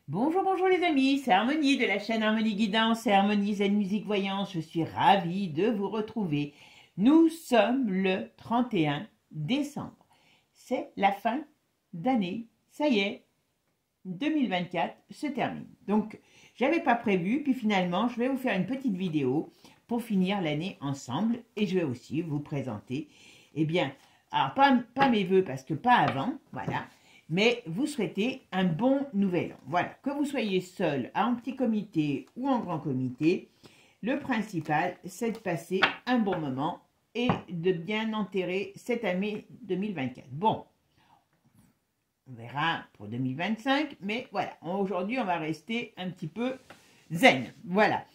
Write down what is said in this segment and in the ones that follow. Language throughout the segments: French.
Bonjour, bonjour les amis, c'est Harmonie de la chaîne Harmonie Guidance et Harmonie Zen Musique Voyance. Je suis ravie de vous retrouver. Nous sommes le 31 décembre. C'est la fin d'année. Ça y est, 2024 se termine. Donc, j'avais pas prévu, puis finalement, je vais vous faire une petite vidéo pour finir l'année ensemble. Et je vais aussi vous présenter, eh bien, alors pas mes vœux parce que pas avant, voilà. Mais vous souhaitez un bon nouvel an. Voilà, que vous soyez seul, en petit comité ou en grand comité, le principal, c'est de passer un bon moment et de bien enterrer cette année 2024. Bon, on verra pour 2025, mais voilà, aujourd'hui, on va rester un petit peu zen. Voilà.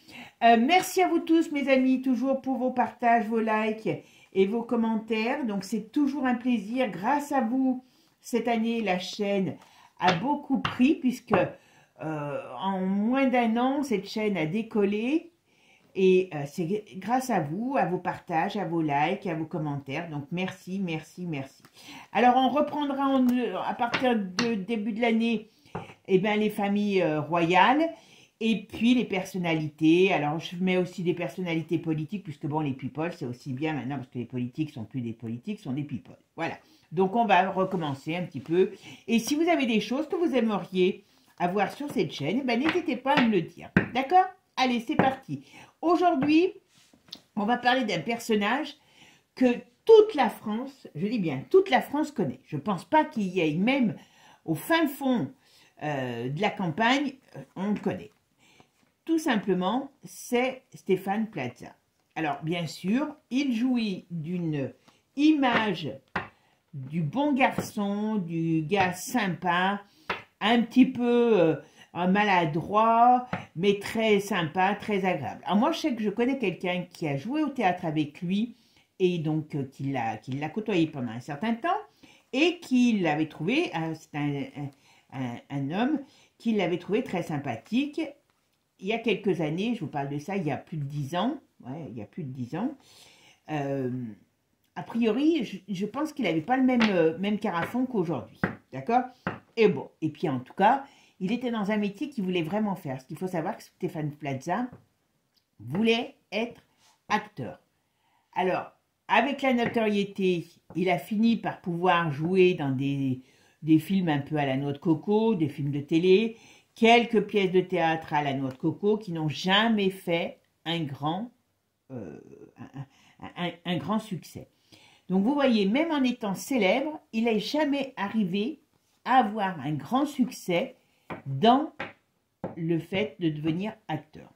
Merci à vous tous, mes amis, toujours pour vos partages, vos likes et vos commentaires. Donc, c'est toujours un plaisir. Grâce à vous, cette année, la chaîne a beaucoup pris puisque en moins d'un an, cette chaîne a décollé et c'est grâce à vous, à vos partages, à vos likes, à vos commentaires. Donc, merci, merci, merci. Alors, on reprendra à partir de début de l'année les familles royales et puis les personnalités. Alors, je mets aussi des personnalités politiques puisque, bon, les people, c'est aussi bien maintenant parce que les politiques sont plus des politiques, sont des people. Voilà. Donc, on va recommencer un petit peu. Et si vous avez des choses que vous aimeriez avoir sur cette chaîne, n'hésitez pas à me le dire. D'accord? Allez, c'est parti. Aujourd'hui, on va parler d'un personnage que toute la France, je dis bien toute la France connaît. Je ne pense pas qu'il y ait même au fin fond de la campagne, on le connaît. Tout simplement, c'est Stéphane Plaza. Alors, bien sûr, il jouit d'une image du bon garçon, du gars sympa, un petit peu maladroit, mais très sympa, très agréable. Alors moi, je sais que je connais quelqu'un qui a joué au théâtre avec lui, et donc qui l'a côtoyé pendant un certain temps, et qui l'avait trouvé, c'est un homme, qui l'avait trouvé très sympathique. Il y a quelques années, je vous parle de ça, il y a plus de 10 ans, ouais, il y a plus de 10 ans, a priori, je pense qu'il n'avait pas le même carafon qu'aujourd'hui, d'accord? Et bon, et puis en tout cas, il était dans un métier qu'il voulait vraiment faire. Ce qu'il faut savoir que Stéphane Plaza voulait être acteur. Alors, avec la notoriété, il a fini par pouvoir jouer dans des films un peu à la noix de coco, des films de télé, quelques pièces de théâtre à la noix de coco qui n'ont jamais fait un grand succès. Donc vous voyez, même en étant célèbre, il n'est jamais arrivé à avoir un grand succès dans le fait de devenir acteur.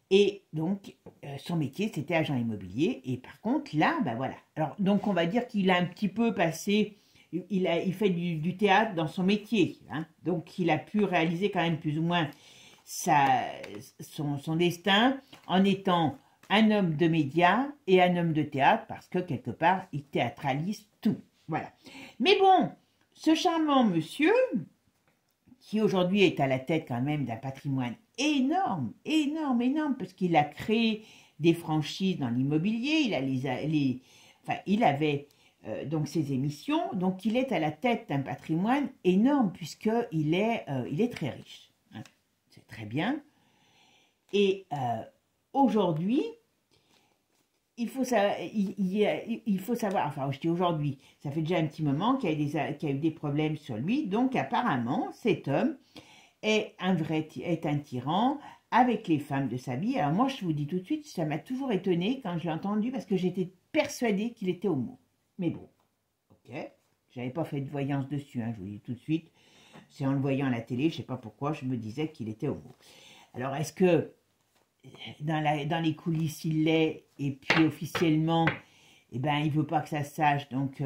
Et donc, son métier, c'était agent immobilier. Et par contre, là, voilà. Alors, donc, on va dire qu'il a un petit peu passé, il fait du théâtre dans son métier. Hein. Donc, il a pu réaliser quand même plus ou moins son destin en étant un homme de médias et un homme de théâtre parce que, quelque part, il théâtralise tout. Voilà. Mais bon, ce charmant monsieur, qui aujourd'hui est à la tête quand même d'un patrimoine énorme, énorme, énorme, parce qu'il a créé des franchises dans l'immobilier, il avait donc ses émissions, donc il est à la tête d'un patrimoine énorme puisqu'il est très riche. Hein. C'est très bien. Et aujourd'hui, il faut savoir, enfin je dis aujourd'hui, ça fait déjà un petit moment qu'il y a eu des problèmes sur lui, donc apparemment cet homme est un tyran avec les femmes de sa vie. Alors moi je vous dis tout de suite, ça m'a toujours étonné quand je l'ai entendu parce que j'étais persuadée qu'il était homo. Mais bon, ok, j'avais pas fait de voyance dessus, hein, je vous dis tout de suite, c'est en le voyant à la télé, je sais pas pourquoi, je me disais qu'il était homo. Alors est-ce que dans les coulisses il l'est, et puis officiellement il ne veut pas que ça se sache, donc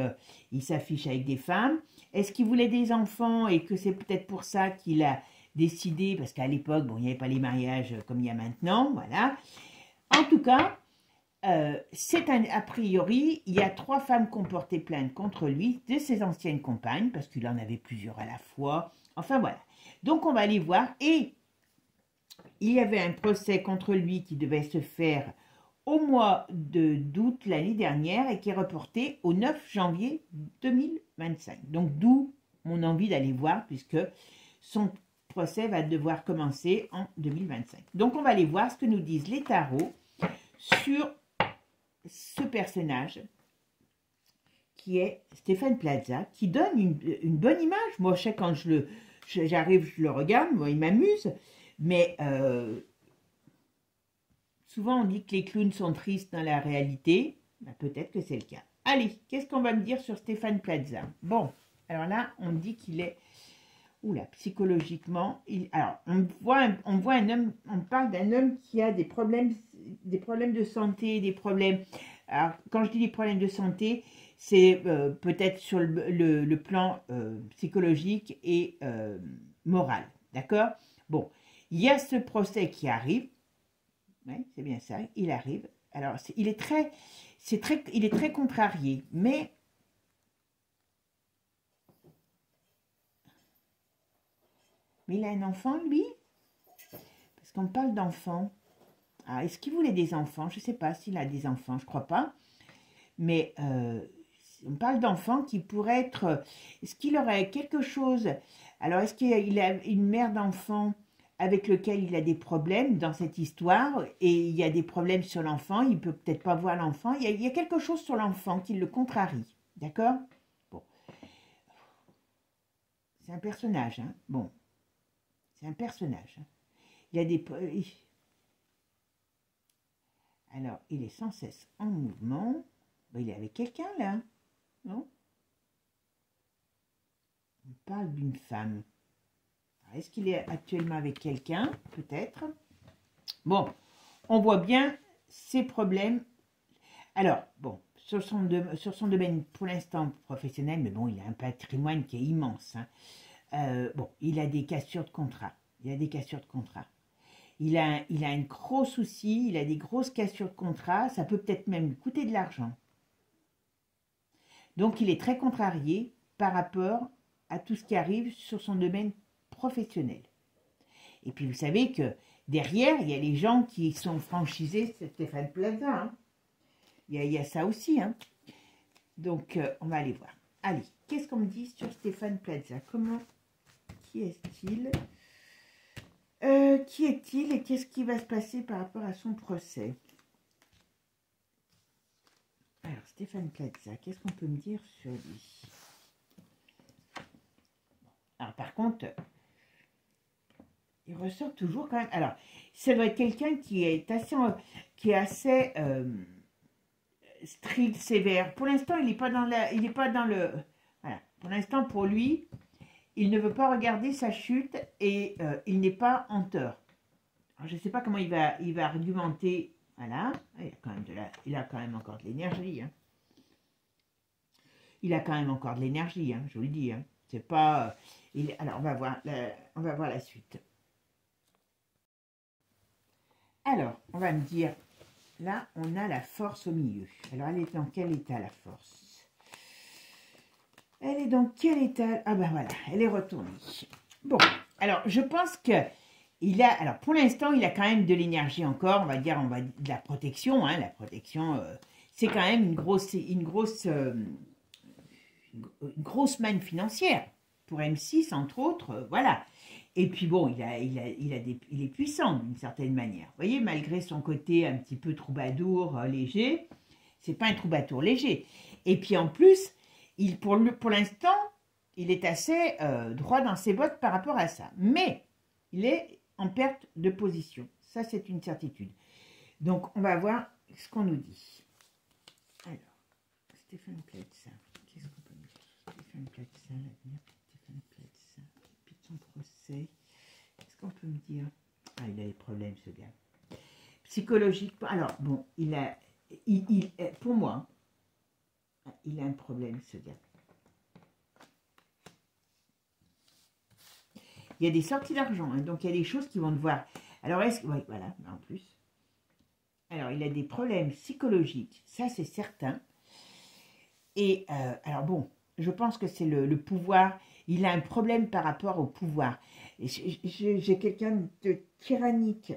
il s'affiche avec des femmes. Est-ce qu'il voulait des enfants et que c'est peut-être pour ça qu'il a décidé, parce qu'à l'époque bon, il n'y avait pas les mariages comme il y a maintenant, voilà. En tout cas, a priori, il y a 3 femmes qui ont porté plainte contre lui, de ses anciennes compagnes, parce qu'il en avait plusieurs à la fois, enfin voilà. Donc on va aller voir, et il y avait un procès contre lui qui devait se faire au mois d'août l'année dernière et qui est reporté au 9 janvier 2025. Donc d'où mon envie d'aller voir puisque son procès va devoir commencer en 2025. Donc, on va aller voir ce que nous disent les tarots sur ce personnage qui est Stéphane Plaza, qui donne une bonne image. Moi, je sais quand j'arrive, je le regarde, moi, il m'amuse. Mais souvent, on dit que les clowns sont tristes dans la réalité. Ben, peut-être que c'est le cas. Allez, qu'est-ce qu'on va me dire sur Stéphane Plaza? Bon, alors là, on dit qu'il est... Oula, psychologiquement... alors, on voit un homme... On parle d'un homme qui a des problèmes de santé, des problèmes... Alors, quand je dis des problèmes de santé, c'est peut-être sur le plan psychologique et moral. D'accord? Bon, il y a ce procès qui arrive. Oui, c'est bien ça, il arrive. Alors, il est très contrarié, mais il a un enfant, lui? Parce qu'on parle d'enfants. Ah, est-ce qu'il voulait des enfants? Je ne sais pas s'il a des enfants, je ne crois pas. Mais on parle d'enfants qui pourraient être... Est-ce qu'il aurait quelque chose... Alors, est-ce qu'il a une mère d'enfant avec lequel il a des problèmes dans cette histoire, et il y a des problèmes sur l'enfant, il peut peut-être pas voir l'enfant, il y a quelque chose sur l'enfant qui le contrarie, d'accord? Bon. C'est un personnage, hein? Bon. C'est un personnage. Hein? Il y a des... Alors, il est sans cesse en mouvement. Ben, il est avec quelqu'un, là, non? On parle d'une femme. Est-ce qu'il est actuellement avec quelqu'un? Peut-être. Bon, on voit bien ses problèmes. Alors, bon, sur son domaine, pour l'instant, professionnel, mais bon, il a un patrimoine qui est immense. Hein. Bon, il a des cassures de contrat. Il a des cassures de contrat. Il a un gros souci, il a des grosses cassures de contrat. Ça peut peut-être même lui coûter de l'argent. Donc, il est très contrarié par rapport à tout ce qui arrive sur son domaine professionnel. Et puis, vous savez que derrière, il y a les gens qui sont franchisés, c'est Stéphane Plaza. Hein. Il y a ça aussi. Hein. Donc, on va aller voir. Allez, qu'est-ce qu'on me dit sur Stéphane Plaza? Qui est-il? Qui est-il et qu'est-ce qui va se passer par rapport à son procès? Alors, Stéphane Plaza, qu'est-ce qu'on peut me dire sur lui? Alors, par contre, il ressort toujours quand même... Alors, ça doit être quelqu'un qui est assez strict, sévère. Pour l'instant, il n'est pas dans le... Voilà. Pour l'instant, pour lui, il ne veut pas regarder sa chute et il n'est pas en tort. Alors, je ne sais pas comment il va argumenter. Voilà. Il a quand même encore de l'énergie. Hein. Il a quand même encore de l'énergie, hein, je vous le dis. Hein. C'est pas... alors, on va voir la suite. Alors, on va me dire... Là, on a la force au milieu. Alors, elle est dans quel état, la force? Elle est dans quel état? Ah ben voilà, elle est retournée. Bon, alors, je pense que alors, pour l'instant, il a quand même de l'énergie encore. On va dire de la protection. Hein, la protection, c'est quand même une grosse manne financière. Pour M6, entre autres, voilà. Et puis bon, il est puissant d'une certaine manière. Vous voyez, malgré son côté un petit peu troubadour, léger, c'est pas un troubadour léger. Et puis en plus, pour l'instant, il est assez droit dans ses bottes par rapport à ça. Mais il est en perte de position. Ça, c'est une certitude. Donc, on va voir ce qu'on nous dit. Alors, Stéphane Plaza. Qu'est-ce qu'on peut me dire? Stéphane Plaza, l'avenir. Stéphane Plaza. Depuis son procès. Qu'est-ce qu'on peut me dire? Ah, il a des problèmes, ce gars. Psychologiquement. Alors, bon, pour moi, il a un problème, ce gars. Il y a des sorties d'argent, hein, donc il y a des choses qui vont devoir... Alors, oui, voilà, en plus. Alors, il a des problèmes psychologiques, ça c'est certain. Et, alors bon, je pense que c'est le pouvoir. Il a un problème par rapport au pouvoir. J'ai quelqu'un de tyrannique.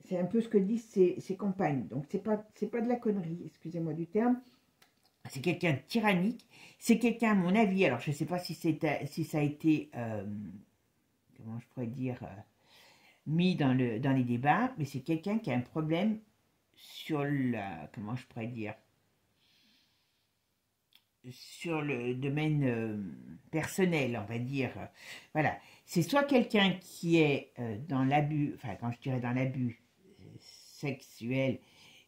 C'est un peu ce que disent ses compagnes. Donc, c'est pas de la connerie, excusez-moi du terme. C'est quelqu'un de tyrannique. C'est quelqu'un, à mon avis, alors je ne sais pas si ça a été comment je pourrais dire, mis dans les débats, mais c'est quelqu'un qui a un problème sur comment je pourrais dire, sur le domaine personnel, on va dire. Voilà. C'est soit quelqu'un qui est dans l'abus, enfin, quand je dirais dans l'abus sexuel,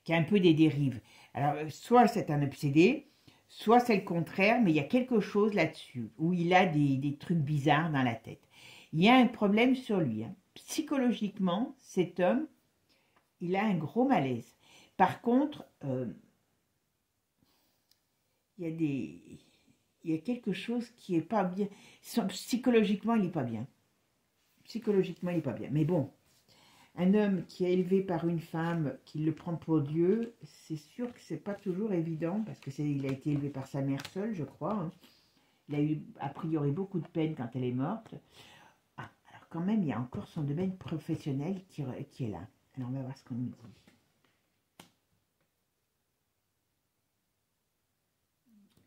qui a un peu des dérives. Alors, soit c'est un obsédé, soit c'est le contraire, mais il y a quelque chose là-dessus, où il a des trucs bizarres dans la tête. Il y a un problème sur lui. Hein. Psychologiquement, cet homme, il a un gros malaise. Par contre, il y a quelque chose qui est pas bien. Psychologiquement, il n'est pas bien. Psychologiquement, il n'est pas bien. Mais bon, un homme qui est élevé par une femme qui le prend pour Dieu, c'est sûr que c'est pas toujours évident, parce qu'il a été élevé par sa mère seule, je crois. Hein. Il a eu, a priori, beaucoup de peine quand elle est morte. Ah, alors quand même, il y a encore son domaine professionnel qui est là. Alors, on va voir ce qu'on nous dit.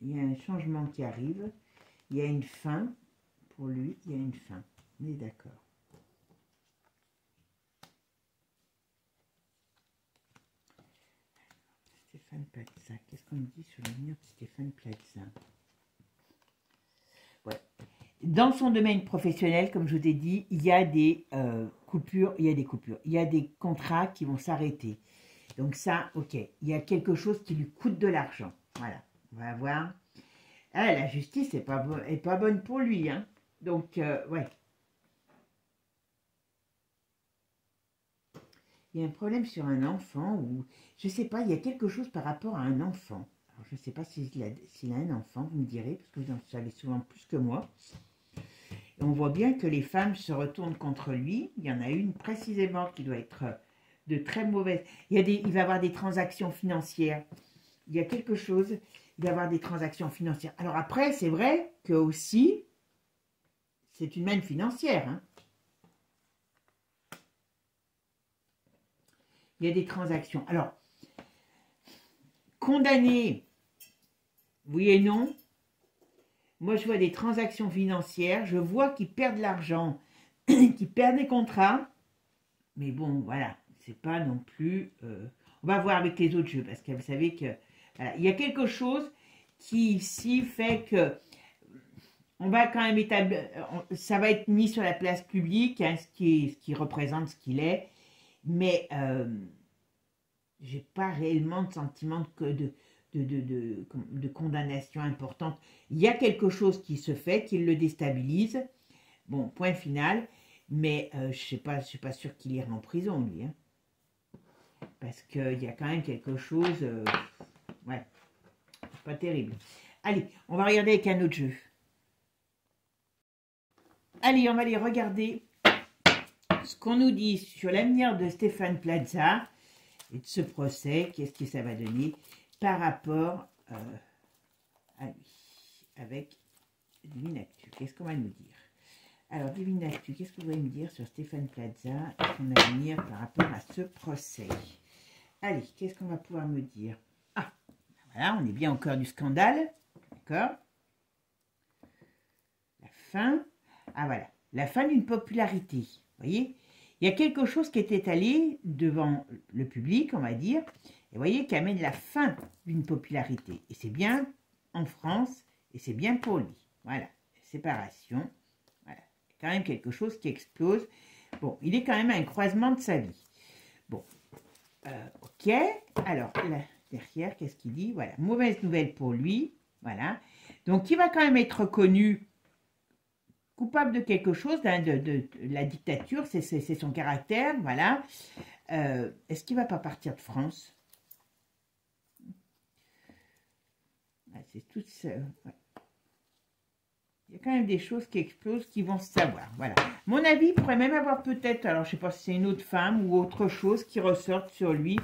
Il y a un changement qui arrive. Il y a une fin. Pour lui, il y a une fin. On est d'accord. Stéphane Plaza. Qu'est-ce qu'on nous dit sur l'avenir de Stéphane Plaza? Ouais. Dans son domaine professionnel, comme je vous ai dit, il y a des coupures. Il y a des contrats qui vont s'arrêter. Donc ça, ok. Il y a quelque chose qui lui coûte de l'argent. Voilà. On va voir. Ah, la justice n'est pas bonne pour lui. Hein. Donc, ouais. Il y a un problème sur un enfant ou... Je ne sais pas, il y a quelque chose par rapport à un enfant. Alors, je ne sais pas s'il a un enfant, vous me direz, parce que vous en savez souvent plus que moi. Et on voit bien que les femmes se retournent contre lui. Il y en a une précisément qui doit être de très mauvaise... Il va avoir des transactions financières. Il y a quelque chose... Il va avoir des transactions financières. Alors après, c'est vrai que aussi, c'est une manne financière. Hein. Il y a des transactions. Alors, condamné, oui et non. Moi, je vois des transactions financières. Je vois qu'ils perdent de l'argent, qu'ils perdent des contrats. Mais bon, voilà, c'est pas non plus... On va voir avec les autres jeux, parce que vous savez que... Voilà, il y a quelque chose qui ici fait que on va quand même établir, ça va être mis sur la place publique, hein, ce qui représente ce qu'il est, mais j'ai pas réellement de sentiment de condamnation importante. Il y a quelque chose qui se fait, qui le déstabilise, bon, point final, mais je suis pas sûre qu'il ira en prison, lui, hein, parce qu'il y a quand même quelque chose... ouais, pas terrible. Allez, on va regarder avec un autre jeu. Allez, on va aller regarder ce qu'on nous dit sur l'avenir de Stéphane Plaza et de ce procès. Qu'est-ce que ça va donner par rapport à lui, avec Divine Actu. Qu'est-ce qu'on va nous dire? Alors, Divine Actu, qu'est-ce que vous voulez me dire sur Stéphane Plaza et son avenir par rapport à ce procès? Allez, qu'est-ce qu'on va pouvoir me dire? Voilà, on est bien au cœur du scandale, d'accord? La fin, ah voilà, la fin d'une popularité, vous voyez? Il y a quelque chose qui est étalé devant le public, on va dire, et vous voyez, qui amène la fin d'une popularité. Et c'est bien en France, et c'est bien pour lui. Voilà, séparation, voilà, quand même quelque chose qui explose. Bon, il est quand même à un croisement de sa vie. Bon, ok, alors là... Derrière, qu'est-ce qu'il dit? Voilà, mauvaise nouvelle pour lui. Voilà. Donc, il va quand même être reconnu coupable de quelque chose, hein, de la dictature, c'est son caractère. Voilà. Est-ce qu'il ne va pas partir de France? C'est tout ça. Ouais. Il y a quand même des choses qui explosent, qui vont se savoir. Voilà. Mon avis, il pourrait même avoir peut-être, alors je ne sais pas si c'est une autre femme ou autre chose qui ressorte sur lui.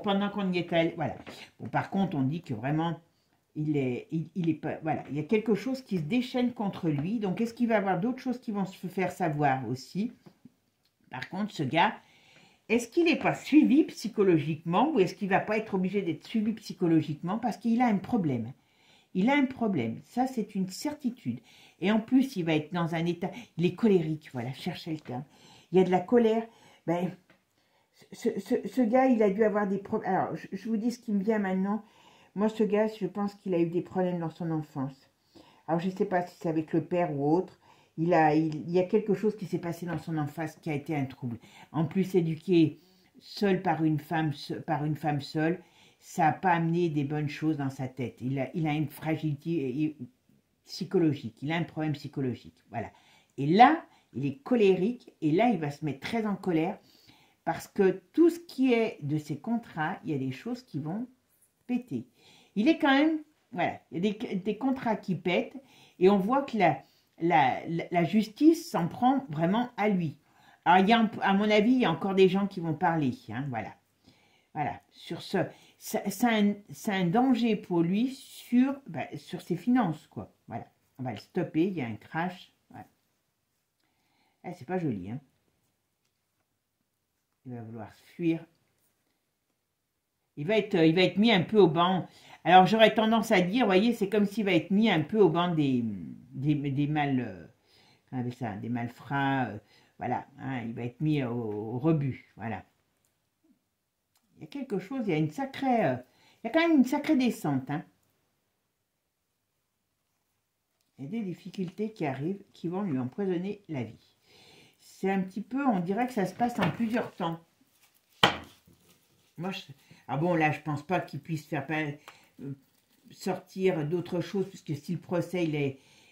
Pendant qu'on y est allé, voilà. Bon, par contre, on dit que vraiment, il est pas, voilà, il y a quelque chose qui se déchaîne contre lui. Donc, est-ce qu'il va y avoir d'autres choses qui vont se faire savoir aussi? Par contre, ce gars, est-ce qu'il n'est pas suivi psychologiquement ou est-ce qu'il ne va pas être obligé d'être suivi psychologiquement parce qu'il a un problème? il a un problème. Ça, c'est une certitude. Et en plus, il va être dans un état... Il est colérique, voilà, cherchez le terme. Il y a de la colère. Ben, ce gars, il a dû avoir des problèmes. Alors, je vous dis ce qui me vient maintenant. Moi, ce gars, je pense qu'il a eu des problèmes dans son enfance. Alors, je ne sais pas si c'est avec le père ou autre. Il y a quelque chose qui s'est passé dans son enfance qui a été un trouble. En plus, éduqué seul par une femme seule, ça n'a pas amené des bonnes choses dans sa tête. Il a une fragilité psychologique. Il a un problème psychologique. Voilà. Et là, il est colérique. Et là, il va se mettre très en colère. Parce que tout ce qui est de ses contrats, il y a des choses qui vont péter. Il est quand même, voilà, il y a des contrats qui pètent et on voit que la justice s'en prend vraiment à lui. Alors, il y a, à mon avis, il y a encore des gens qui vont parler, hein, voilà. Voilà, sur c'est un danger pour lui sur ses finances, quoi. Voilà, on va le stopper, il y a un crash. Voilà. Ah, c'est pas joli, hein. Il va vouloir fuir. Il va être mis un peu au banc. Alors, j'aurais tendance à dire, vous voyez, c'est comme s'il va être mis un peu au banc des des malfrats. Voilà, hein, il va être mis au rebut. Voilà. Il y a quelque chose, il y a une sacrée... il y a quand même une sacrée descente. Hein. Il y a des difficultés qui arrivent, qui vont lui empoisonner la vie. C'est un petit peu, on dirait que ça se passe en plusieurs temps. Moi, ah bon, là, je pense pas qu'il puisse faire sortir d'autres choses, puisque si le procès,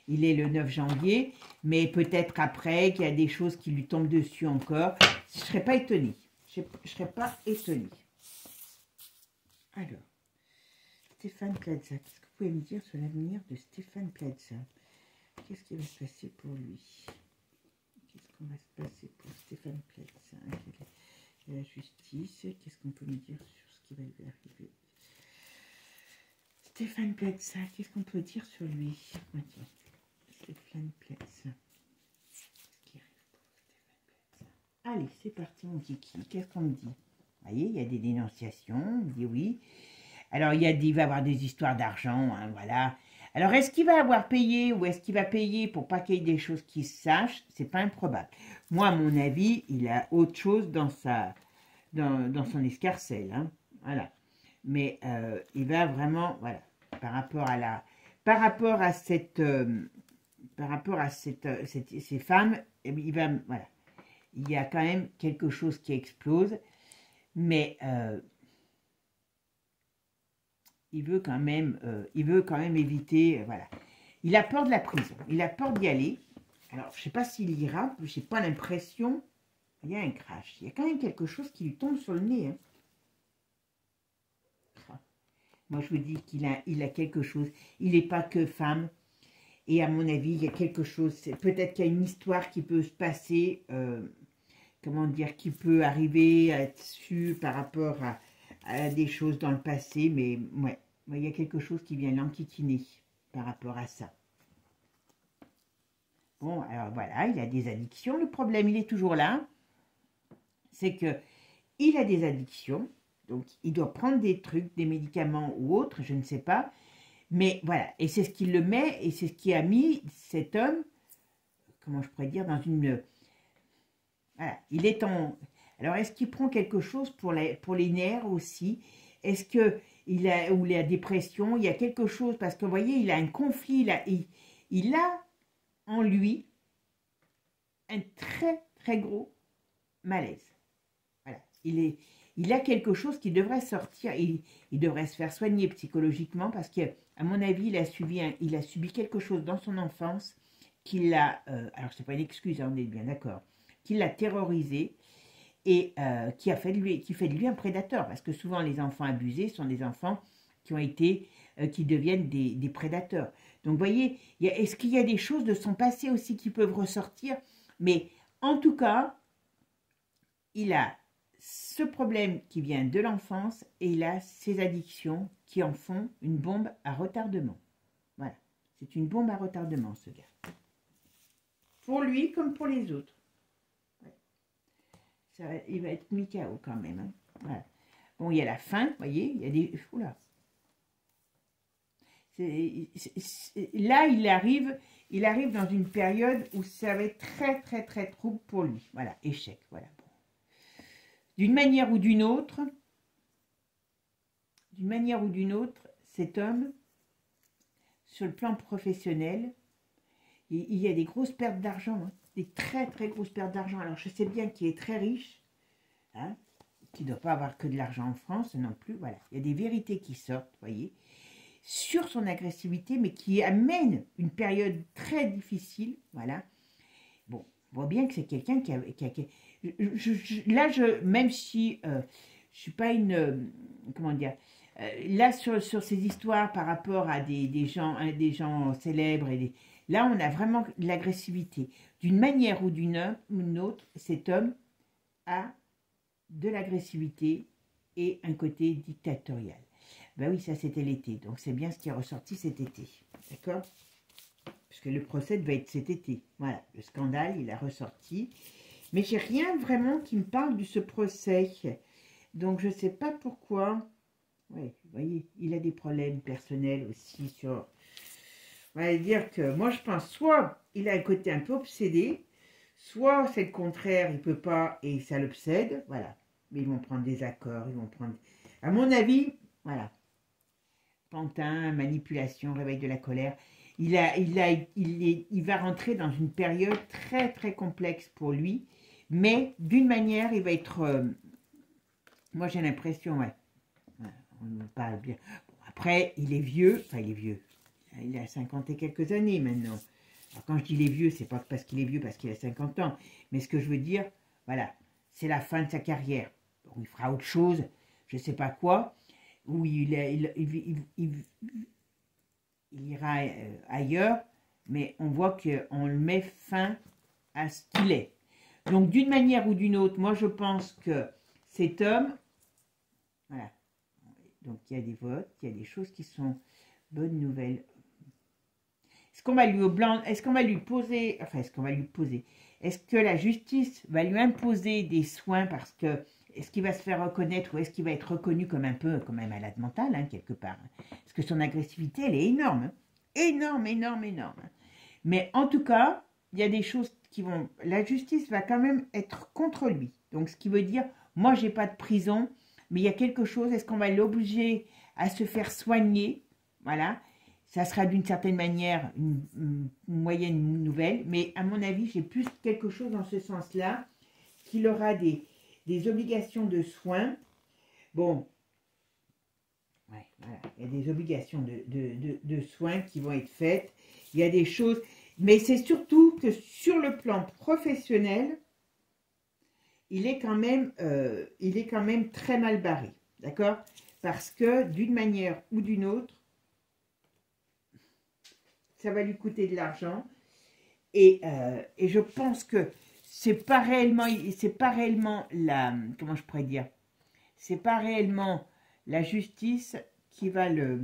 il est le 9 janvier, mais peut-être après, qu'il y a des choses qui lui tombent dessus encore. Je ne serais pas étonnée. Je ne serais pas étonnée. Alors, Stéphane Plaza, qu'est-ce que vous pouvez me dire sur l'avenir de Stéphane Plaza? Qu'est-ce qui va se passer pour lui? Qu'est-ce qu'on va se passer pour Stéphane Plaza? La justice, qu'est-ce qu'on peut me dire sur ce qui va lui arriver? Stéphane Plaza, qu'est-ce qu'on peut dire sur lui? Stéphane Plaza. Qu'est-ce qui arrive pour Stéphane Plaza? Allez, c'est parti mon kiki, qu'est-ce qu'on me dit? Vous voyez, il y a des dénonciations, on me dit oui. Alors, il va y avoir des histoires d'argent, hein, voilà. Alors, est-ce qu'il va avoir payé ou est-ce qu'il va payer pour pas qu'il y ait des choses qui se sachent? C'est pas improbable. Moi, à mon avis, il a autre chose dans son escarcelle, hein, voilà. Mais il va vraiment, voilà, par rapport à ces femmes, il va, voilà, il y a quand même quelque chose qui explose, mais il veut quand même éviter, voilà. Il a peur de la prison, il a peur d'y aller. Alors, je ne sais pas s'il ira, je n'ai pas l'impression. Il y a un crash, il y a quand même quelque chose qui lui tombe sur le nez. Hein. Moi, je vous dis qu'il a quelque chose. Il n'est pas que femme. Et à mon avis, il y a quelque chose. Peut-être qu'il y a une histoire qui peut se passer, comment dire, qui peut arriver à être su par rapport à des choses dans le passé. Mais ouais, il y a quelque chose qui vient l'enquiquiner par rapport à ça. Bon, alors voilà, il a des addictions. Le problème, il est toujours là. C'est que il a des addictions. Donc, il doit prendre des trucs, des médicaments ou autres, je ne sais pas. Mais voilà, et c'est ce qui le met, et c'est ce qui a mis cet homme, comment je pourrais dire, dans une... Voilà, il est en... Alors, est-ce qu'il prend quelque chose pour les nerfs aussi? Est-ce ou la dépression, il y a quelque chose, parce que vous voyez, il a un conflit, il a en lui un très, très gros malaise. Voilà, il a quelque chose qui devrait sortir, il devrait se faire soigner psychologiquement parce qu'à mon avis, il a subi quelque chose dans son enfance qui l'a, alors c'est pas une excuse, hein, on est bien d'accord, qui l'a terrorisé et qui fait de lui un prédateur parce que souvent les enfants abusés sont des enfants qui deviennent des prédateurs. Donc vous voyez, est-ce qu'il y a des choses de son passé aussi qui peuvent ressortir? Mais en tout cas, il a ce problème qui vient de l'enfance et il a ses addictions qui en font une bombe à retardement. Voilà, c'est une bombe à retardement ce gars. Pour lui comme pour les autres. Ouais. Il va être mis KO quand même. Hein. Voilà. Bon, il y a la faim, vous voyez, il y a des... Oula. Là, il arrive dans une période où ça va être très, très, très trouble pour lui. Voilà, échec. Voilà. Bon. D'une manière ou d'une autre, cet homme, sur le plan professionnel, il y a des grosses pertes d'argent, hein, des très, très grosses pertes d'argent. Alors, je sais bien qu'il est très riche, hein, qu'il ne doit pas avoir que de l'argent en France non plus. Voilà, il y a des vérités qui sortent, vous voyez, sur son agressivité, mais qui amène une période très difficile. Voilà. Bon, on voit bien que c'est quelqu'un qui a même si je ne suis pas une... comment dire, là, sur ces histoires par rapport à des gens célèbres, là, on a vraiment de l'agressivité. D'une manière ou d'une autre, cet homme a de l'agressivité et un côté dictatorial. Ben oui, ça, c'était l'été. Donc, c'est bien ce qui est ressorti cet été. D'accord? Puisque le procès va être cet été. Voilà, le scandale, il a ressorti. Mais j'ai rien vraiment qui me parle de ce procès. Donc, je ne sais pas pourquoi. Oui, vous voyez, il a des problèmes personnels aussi sur... On va dire que moi, je pense soit il a un côté un peu obsédé, soit c'est le contraire, il ne peut pas et ça l'obsède. Voilà. Mais ils vont prendre des accords, ils vont prendre... À mon avis, voilà. Pantin, manipulation, réveil de la colère. Il va rentrer dans une période très, très complexe pour lui. Mais d'une manière, il va être... moi, j'ai l'impression, ouais. On me parle bien. Bon, après, il est vieux. Enfin, il est vieux. Il a 50 et quelques années maintenant. Alors, quand je dis il est vieux, c'est pas parce qu'il est vieux, parce qu'il a 50 ans. Mais ce que je veux dire, voilà, c'est la fin de sa carrière. Bon, il fera autre chose, je ne sais pas quoi. Où il ira ailleurs. Mais on voit qu'on le met fin à ce qu'il est. Donc, d'une manière ou d'une autre, moi, je pense que cet homme... Voilà. Donc, il y a des votes, il y a des choses qui sont bonnes nouvelles. Est-ce qu'on va lui poser, enfin, est-ce que la justice va lui imposer des soins parce que, est-ce qu'il va se faire reconnaître ou est-ce qu'il va être reconnu comme un peu, comme un malade mental, hein, quelque part? Parce que son agressivité, elle est énorme. Hein, énorme, énorme, énorme. Mais en tout cas, il y a des choses qui vont... La justice va quand même être contre lui. Donc, ce qui veut dire, moi, j'ai pas de prison, mais il y a quelque chose, est-ce qu'on va l'obliger à se faire soigner? Voilà, ça sera d'une certaine manière une moyenne nouvelle, mais à mon avis, j'ai plus quelque chose dans ce sens-là, qu'il aura des obligations de soins. Bon, ouais, voilà, il y a des obligations de soins qui vont être faites, il y a des choses, mais c'est surtout que sur le plan professionnel, il est quand même très mal barré, d'accord? Parce que d'une manière ou d'une autre, ça va lui coûter de l'argent. Et je pense que c'est pas réellement la, comment je pourrais dire, c'est pas réellement la justice qui va le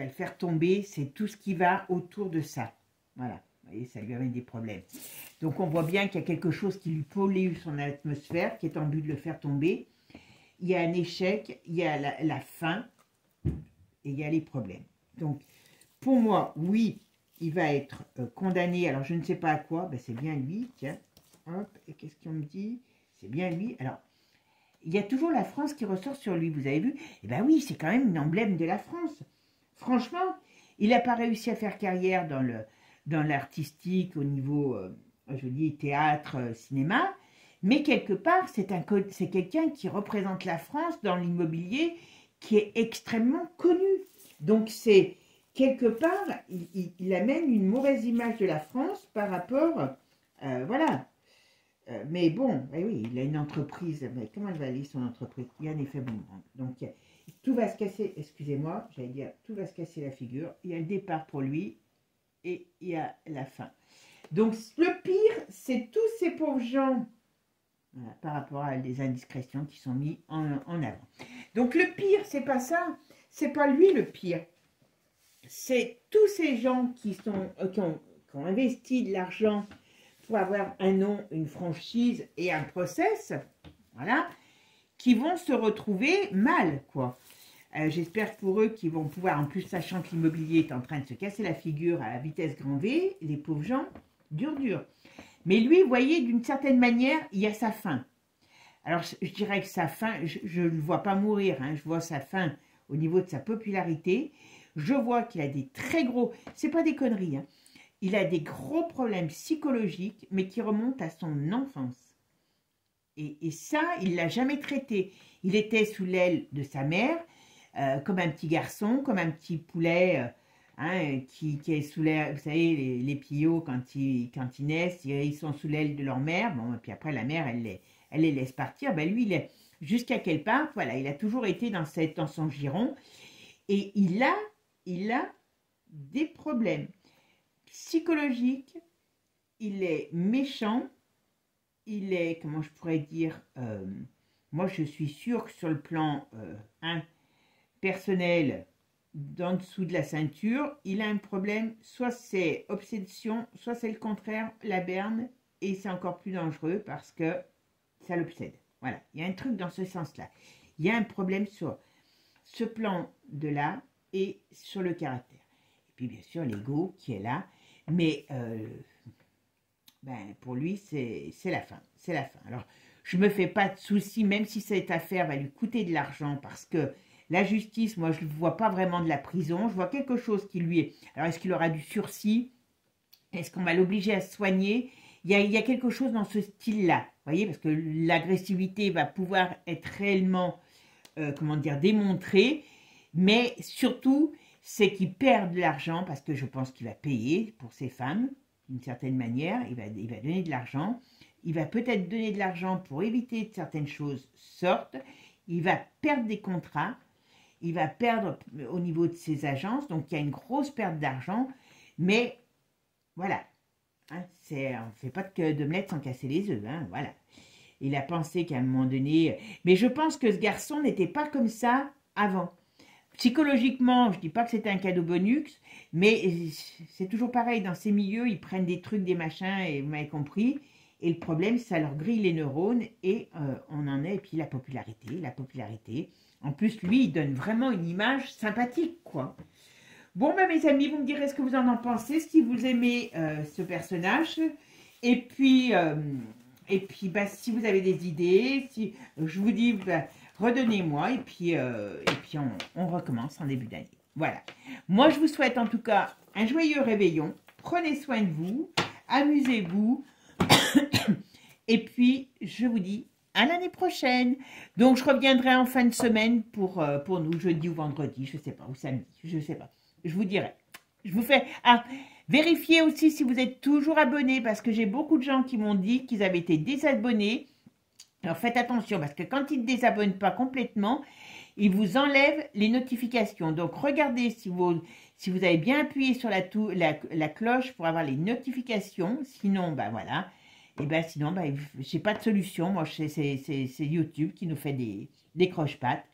faire tomber, c'est tout ce qui va autour de ça. Voilà. Vous voyez, ça lui amène des problèmes. Donc, on voit bien qu'il y a quelque chose qui lui pollue son atmosphère, qui est en but de le faire tomber. Il y a un échec, il y a la faim, et il y a les problèmes. Donc, pour moi, oui, il va être condamné. Alors, je ne sais pas à quoi. Ben, c'est bien lui, tiens. Hop, et qu'est-ce qu'on me dit? C'est bien lui. Alors, il y a toujours la France qui ressort sur lui, vous avez vu? Eh bien oui, c'est quand même un emblème de la France. Franchement, il n'a pas réussi à faire carrière dans l'artistique au niveau, je dis, théâtre, cinéma, mais quelque part, c'est quelqu'un qui représente la France dans l'immobilier qui est extrêmement connu. Donc, c'est quelque part, il amène une mauvaise image de la France par rapport, voilà. Mais bon, oui, il a une entreprise, mais comment elle va aller son entreprise? Il y a un effet boomerang. Donc, tout va se casser, excusez-moi, j'allais dire, tout va se casser la figure. Il y a le départ pour lui et il y a la fin. Donc, le pire, c'est tous ces pauvres gens, voilà, par rapport à des indiscrétions qui sont mis en avant. Donc, le pire, c'est pas ça, c'est pas lui le pire. C'est tous ces gens qui ont investi de l'argent pour avoir un nom, une franchise et un process, voilà, qui vont se retrouver mal, quoi. J'espère pour eux qu'ils vont pouvoir, en plus sachant que l'immobilier est en train de se casser la figure à vitesse grand V, les pauvres gens, dur. Mais lui, vous voyez, d'une certaine manière, il y a sa fin. Alors, je dirais que sa fin, je ne le vois pas mourir, hein, je vois sa fin au niveau de sa popularité. Je vois qu'il a des très gros, c'est pas des conneries, hein, il a des gros problèmes psychologiques, mais qui remontent à son enfance. Et ça, il ne l'a jamais traité. Il était sous l'aile de sa mère, comme un petit garçon, comme un petit poulet qui est sous l'aile. Vous savez, les pillots, quand ils naissent, ils sont sous l'aile de leur mère. Bon, et puis après, la mère, elle les laisse partir. Ben, lui, jusqu'à qu'elle parte, voilà, il a toujours été dans son giron. Et il a des problèmes psychologiques. Il est méchant. Il est, comment je pourrais dire, moi je suis sûre que sur le plan personnel, d'en dessous de la ceinture, il a un problème, soit c'est obsession, soit c'est le contraire, la berne, et c'est encore plus dangereux parce que ça l'obsède. Voilà, il y a un truc dans ce sens-là. Il y a un problème sur ce plan de là et sur le caractère. Et puis bien sûr l'ego qui est là, mais pour lui, c'est la fin. C'est la fin. Alors, je ne me fais pas de soucis, même si cette affaire va lui coûter de l'argent, parce que la justice, moi, je ne vois pas vraiment de la prison. Je vois quelque chose qui lui est... Alors, est-ce qu'il aura du sursis? Est-ce qu'on va l'obliger à se soigner? Il y a quelque chose dans ce style-là. Vous voyez, parce que l'agressivité va pouvoir être réellement, démontrée. Mais surtout, c'est qu'il perd de l'argent, parce que je pense qu'il va payer pour ses femmes. D'une certaine manière, il va donner de l'argent. Il va peut-être donner de l'argent pour éviter que certaines choses sortent. Il va perdre des contrats. Il va perdre au niveau de ses agences. Donc, il y a une grosse perte d'argent. Mais, voilà. Hein, on ne fait pas de omelette sans casser les œufs. Hein, voilà. Il a pensé qu'à un moment donné... Mais je pense que ce garçon n'était pas comme ça avant. Psychologiquement, je ne dis pas que c'était un cadeau bonus, mais c'est toujours pareil, dans ces milieux, ils prennent des trucs, des machins, et vous m'avez compris, et le problème, ça leur grille les neurones, et on en est, et puis la popularité. En plus, lui, il donne vraiment une image sympathique, quoi. Bon, mes amis, vous me direz ce que vous en pensez, si vous aimez ce personnage, et puis si vous avez des idées, si je vous dis... redonnez-moi et puis on recommence en début d'année. Voilà. Moi, je vous souhaite en tout cas un joyeux réveillon. Prenez soin de vous. Amusez-vous. Et puis, je vous dis à l'année prochaine. Donc, je reviendrai en fin de semaine pour nous, jeudi ou vendredi, je ne sais pas, ou samedi, je ne sais pas. Je vous dirai. Je vous fais... Ah, vérifiez aussi si vous êtes toujours abonné parce que j'ai beaucoup de gens qui m'ont dit qu'ils avaient été désabonnés. Alors faites attention parce que quand ils ne désabonnent pas complètement, ils vous enlèvent les notifications. Donc regardez si vous avez bien appuyé sur la cloche pour avoir les notifications. Sinon, voilà. Et sinon, j'ai pas de solution. Moi, c'est YouTube qui nous fait des croche-pattes.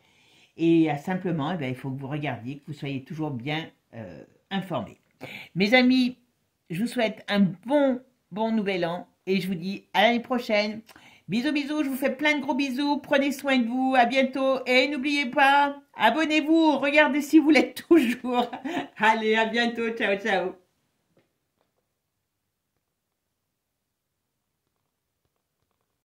Et simplement, il faut que vous regardiez, que vous soyez toujours bien informés. Mes amis, je vous souhaite un bon nouvel an et je vous dis à l'année prochaine. Bisous, bisous, je vous fais plein de gros bisous, prenez soin de vous, à bientôt, et n'oubliez pas, abonnez-vous, regardez si vous l'êtes toujours. Allez, à bientôt, ciao, ciao.